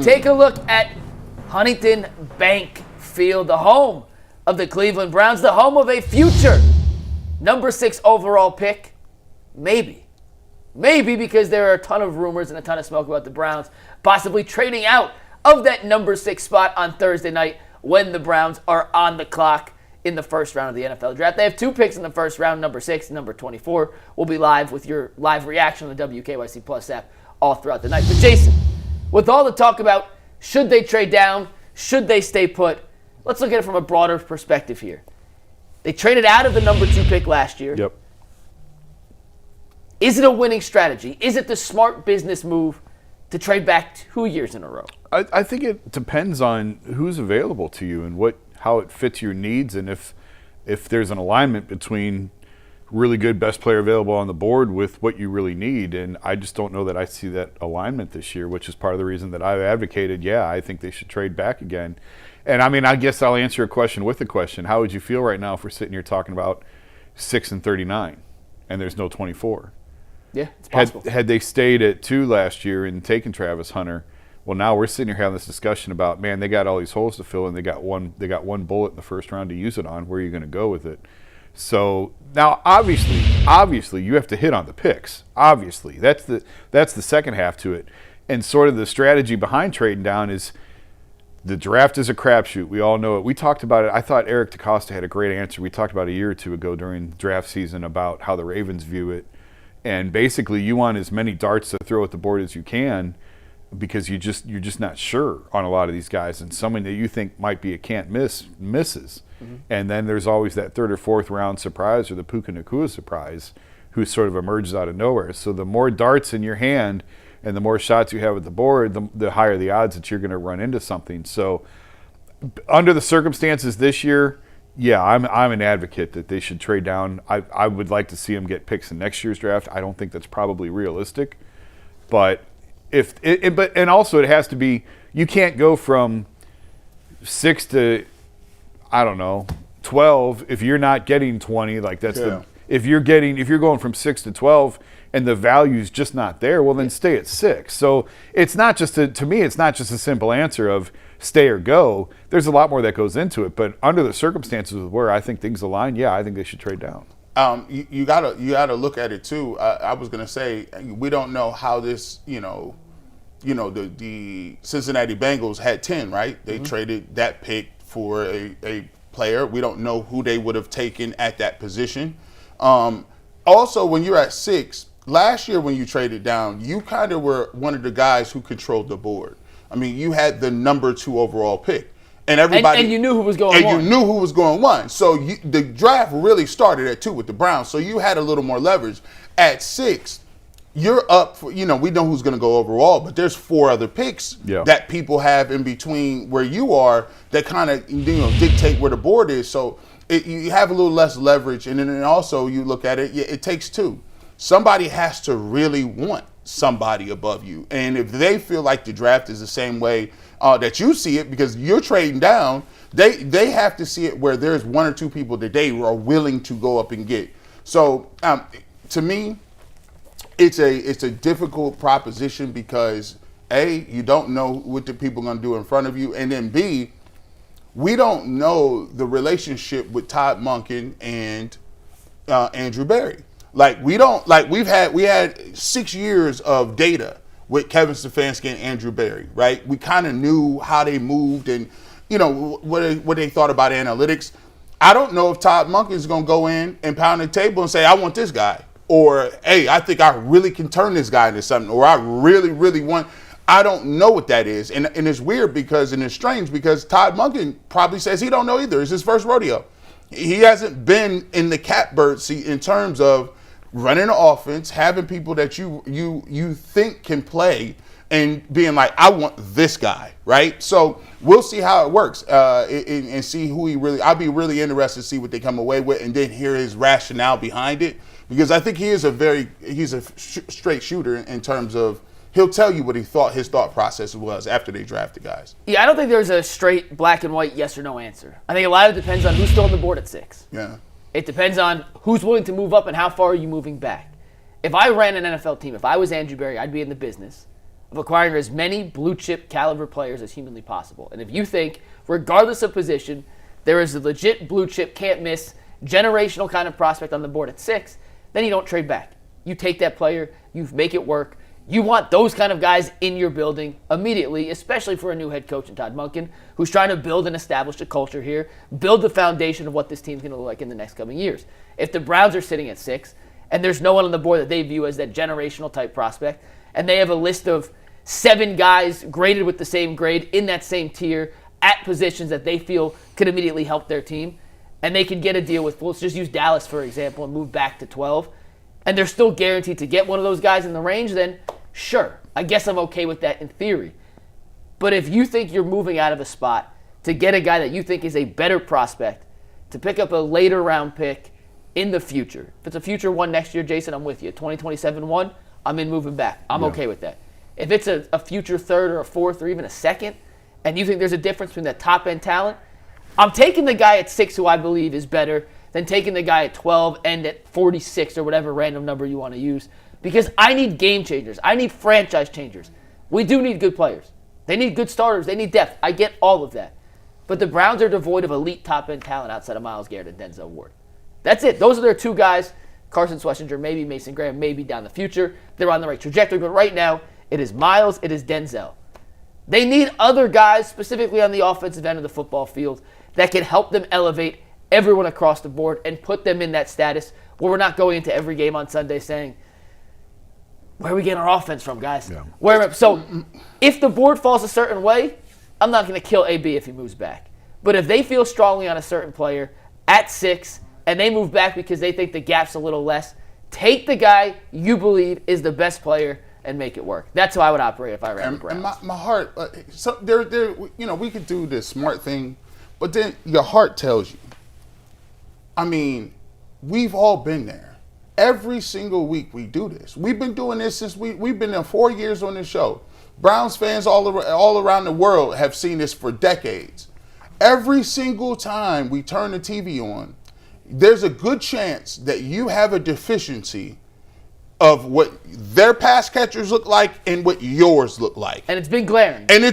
take a look at Huntington Bank Field, the home of the Cleveland Browns, the home of a future number 6 overall pick. Maybe because there are a ton of rumors and a ton of smoke about the Browns possibly trading out of that number 6 spot on Thursday night when the Browns are on the clock in the first round of the NFL draft. They have 2 picks in the first round, number 6 and number 24. We'll be live with your live reaction on the WKYC Plus app all throughout the night. But Jason, with all the talk about should they trade down, should they stay put, let's look at it from a broader perspective here. They traded out of the number 2 pick last year. Yep. Is it a winning strategy? Is it the smart business move to trade back 2 years in a row? I think it depends on who's available to you and how it fits your needs, and if there's an alignment between really good best player available on the board with what you really need. And I just don't know that I see that alignment this year, which is part of the reason that I've advocated, I think they should trade back again. And I mean, I guess I'll answer a question with a question. How would you feel right now if we're sitting here talking about 6 and 39 and there's no 24? Yeah, it's possible. Had they stayed at 2 last year and taken Travis Hunter, well, now we're sitting here having this discussion about, man, they got all these holes to fill and they got one bullet in the first round to use it on. Where are you going to go with it? So now, obviously, you have to hit on the picks. Obviously, that's the second half to it, and sort of the strategy behind trading down is the draft is a crapshoot. We all know it. We talked about it. I thought Eric DeCosta had a great answer. We talked about a year or two ago during draft season about how the Ravens view it, and basically, you want as many darts to throw at the board as you can, because you're just not sure on a lot of these guys, and someone that you think might be a can't miss misses. Mm-hmm. And then there's always that 3rd or 4th round surprise or the Puka Nacua surprise who sort of emerges out of nowhere. So the more darts in your hand and the more shots you have at the board, the higher the odds that you're going to run into something. So under the circumstances this year, I'm an advocate that they should trade down. I would like to see them get picks in next year's draft. I don't think that's probably realistic, but and also it has to be, you can't go from 6 to, I don't know, 12 if you're not getting 20. Like that's if you're going from 6 to 12 and the value's just not there, well then stay at 6. So it's not just to me, it's not just a simple answer of stay or go. There's a lot more that goes into it. But under the circumstances of where I think things align, I think they should trade down. You gotta look at it too. I was gonna say we don't know how this, the Cincinnati Bengals had 10, right? They traded that pick for a player. We don't know who they would have taken at that position. Also, when you're at 6, last year when you traded down, you kind of were one of the guys who controlled the board. I mean, you had the number 2 overall pick. And everybody, and you knew who was going 1. And you knew who was going 1. So the draft really started at 2 with the Browns. So you had a little more leverage. At 6, you're up for, we know who's going to go overall, but there's 4 other picks that people have in between where you are that kind of dictate where the board is. So you have a little less leverage. And then also you look at it, it takes 2. Somebody has to really want somebody above you. And if they feel like the draft is the same way that you see it, because you're trading down, they have to see it where there's 1 or 2 people that they are willing to go up and get. So to me, it's a difficult proposition because A, you don't know what the people are going to do in front of you, and then B, we don't know the relationship with Todd Monken and Andrew Berry. We had 6 years of data with Kevin Stefanski and Andrew Berry, right? We kind of knew how they moved and, what they thought about analytics. I don't know if Todd Monken is going to go in and pound the table and say, I want this guy. Or, hey, I think I really can turn this guy into something. Or I really, really want. I don't know what that is. And it's weird and it's strange because Todd Monken probably says he don't know either. It's his first rodeo. He hasn't been in the catbird seat in terms of running an offense, having people that you think can play, and being like, I want this guy, right? So we'll see how it works and see who he really. I'll be really interested to see what they come away with, and then hear his rationale behind it, because I think he's a straight shooter in terms of he'll tell you what his thought process was after they drafted guys. Yeah, I don't think there's a straight black and white yes or no answer. I think a lot of it depends on who's still on the board at 6. Yeah. It depends on who's willing to move up and how far are you moving back. If I ran an NFL team, if I was Andrew Berry, I'd be in the business of acquiring as many blue chip caliber players as humanly possible. And if you think, regardless of position, there is a legit blue chip, can't miss, generational kind of prospect on the board at 6, then you don't trade back. You take that player, you make it work. You want those kind of guys in your building immediately, especially for a new head coach in Todd Monken, who's trying to build and establish a culture here, build the foundation of what this team's going to look like in the next coming years. If the Browns are sitting at 6, and there's no one on the board that they view as that generational type prospect, and they have a list of 7 guys graded with the same grade in that same tier at positions that they feel could immediately help their team, and they can get a deal with, let's just use Dallas, for example, and move back to 12, and they're still guaranteed to get one of those guys in the range, then sure, I guess I'm okay with that in theory. But if you think you're moving out of a spot to get a guy that you think is a better prospect, to pick up a later round pick in the future, if it's a future one next year, Jason, I'm with you. 2027 one, I'm in moving back. I'm okay with that. If it's a future third or a fourth or even a second, and you think there's a difference between that top end talent, I'm taking the guy at 6 who I believe is better than taking the guy at 12 and at 46 or whatever random number you want to use, because I need game changers. I need franchise changers. We do need good players. They need good starters. They need depth. I get all of that. But the Browns are devoid of elite top-end talent outside of Myles Garrett and Denzel Ward. That's it. Those are their 2 guys. Carson Schlesinger, maybe Mason Graham, maybe down the future. They're on the right trajectory. But right now, it is Myles, it is Denzel. They need other guys, specifically on the offensive end of the football field, that can help them elevate everyone across the board and put them in that status where we're not going into every game on Sunday saying, where are we getting our offense from, guys? Yeah. So if the board falls a certain way, I'm not going to kill AB if he moves back. But if they feel strongly on a certain player at 6 and they move back because they think the gap's a little less, take the guy you believe is the best player and make it work. That's how I would operate if I ran the Browns. And my heart, so we could do this smart thing, but then your heart tells you. I mean, we've all been there. Every single week we do this. We've been doing this since we've been there 4 years on this show. Browns fans all around the world have seen this for decades. Every single time we turn the TV on, there's a good chance that you have a deficiency of what their pass catchers look like and what yours look like. And it's been glaring. Yeah.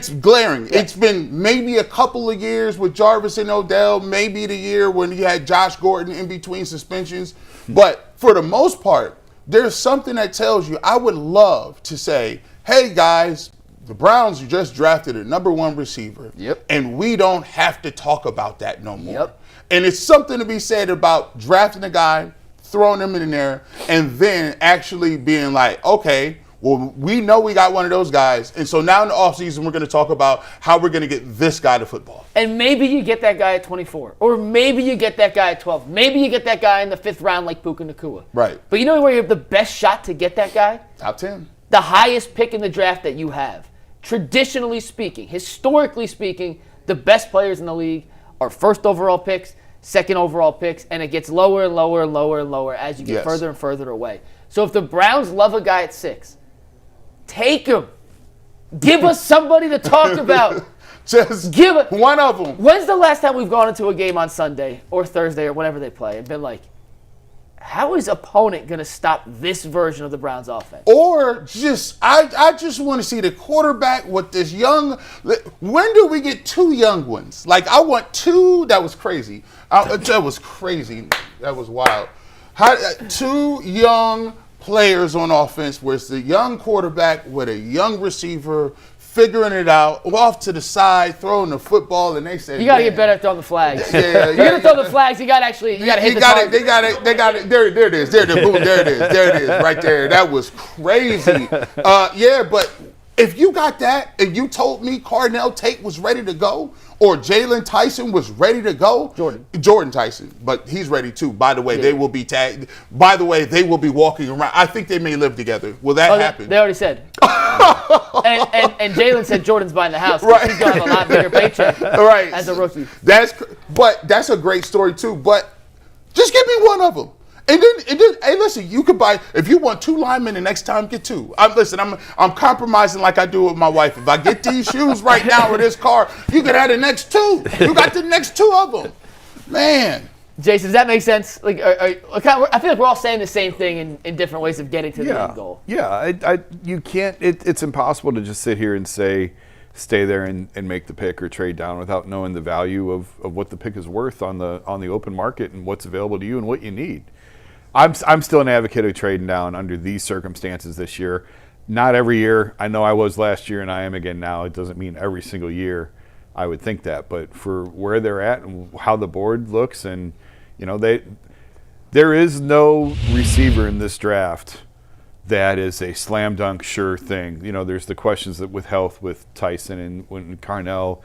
It's been maybe a couple of years with Jarvis and Odell, maybe the year when you had Josh Gordon in between suspensions. But for the most part, there's something that tells you, I would love to say, hey guys, the Browns just drafted a number 1 receiver. Yep. And we don't have to talk about that no more. Yep. And it's something to be said about drafting a guy, throwing them in there, and then actually being like, okay, well, we know we got one of those guys, and so now in the offseason, we're going to talk about how we're going to get this guy to football. And maybe you get that guy at 24, or maybe you get that guy at 12. Maybe you get that guy in the 5th round like Puka Nacua. Right. But you know where you have the best shot to get that guy? Top 10. The highest pick in the draft that you have. Traditionally speaking, historically speaking, the best players in the league are 1st overall picks, 2nd overall picks, and it gets lower and lower and lower and lower as you get further and further away. So if the Browns love a guy at 6, take him. Give us somebody to talk about. Just give it one of them. When's the last time we've gone into a game on Sunday or Thursday or whenever they play and been like, how is opponent going to stop this version of the Browns offense? Or just, I just want to see the quarterback with this young, when do we get 2 young ones? Like, I want 2, that was crazy. That was crazy. That was wild. 2 young players on offense where it's the young quarterback with a young receiver figuring it out, off to the side, throwing the football, and they said, you got to get better at throwing the flags. Yeah, you're going to throw the flags, you got to hit the target. They got it. There it is. Boom, there it is, right there. That was crazy. But if you got that and you told me Carnell Tate was ready to go, or Jalen Tyson was ready to go. Jordan Tyson, but he's ready too. By the way, they will be tagged. By the way, they will be walking around. I think they may live together. Will that happen? They already said. and Jalen said Jordan's buying the house. Right. He's going to have a lot bigger paycheck as a rookie. That's a great story too. But just give me one of them. And then, hey, listen, you could buy, if you want 2 linemen the next time, get 2. I'm compromising like I do with my wife. If I get these shoes right now or this car, you could have the next 2. You got the next 2 of them. Man. Jason, does that make sense? Like, I feel like we're all saying the same thing in different ways of getting to the end goal. Yeah, you can't. It's impossible to just sit here and say, stay there and make the pick or trade down without knowing the value of what the pick is worth on the open market and what's available to you and what you need. I'm still an advocate of trading down under these circumstances this year. Not every year. I know I was last year and I am again now. It doesn't mean every single year I would think that, but for where they're at and how the board looks, and there is no receiver in this draft that is a slam dunk sure thing. There's the questions that with health with Tyson and when Carnell,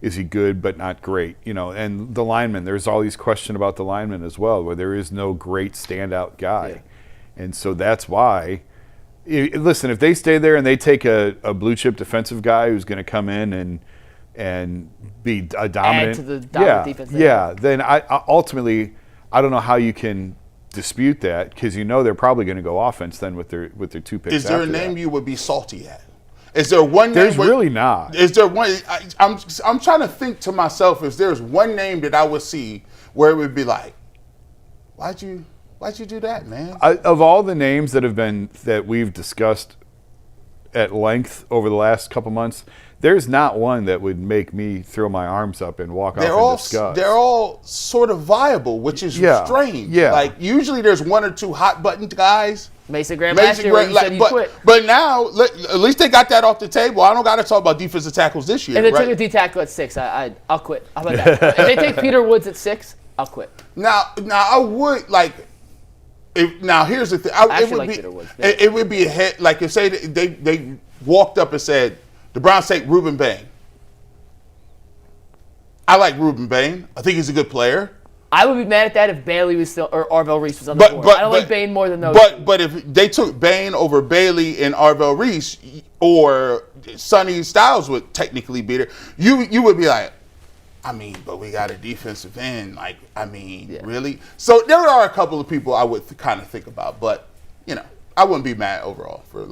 is he good but not great? And the linemen, there's all these questions about the linemen as well, where there is no great standout guy. Yeah. And so that's why, listen, if they stay there and they take a blue chip defensive guy who's going to come in and be a dominant, add to the dominant defense. Then I ultimately, I don't know how you can dispute that, because they're probably going to go offense then with their 2 picks. Is there a name you would be salty at? Is there one name? There's really not. Is there one? I'm trying to think to myself if there's one name that I would see where it would be like, why'd you do that, man? Of all the names that we've discussed at length over the last couple months, there's not one that would make me throw my arms up and walk off in disgust. They're all sort of viable, which is strange. Yeah. Like, usually there's one or two hot button guys. Mason Graham last year, you said you quit. But now, at least they got that off the table. I don't got to talk about defensive tackles this year. If they took a D tackle at 6, I'll quit. How about that? If they take Peter Woods at 6, I'll quit. Now I would like. Now here's the thing. Peter Woods. It would be a head, like if say they walked up and said the Browns take Ruben Bain. I like Ruben Bain. I think he's a good player. I would be mad at that if Bailey was still or Arvell Reese was on the board. I don't like Bain more than those. But if they took Bain over Bailey and Arvell Reese, or Sonny Styles would technically be there, you would be like, but we got a defensive end. Like, really? So there are a couple of people I would kind of think about, but I wouldn't be mad overall for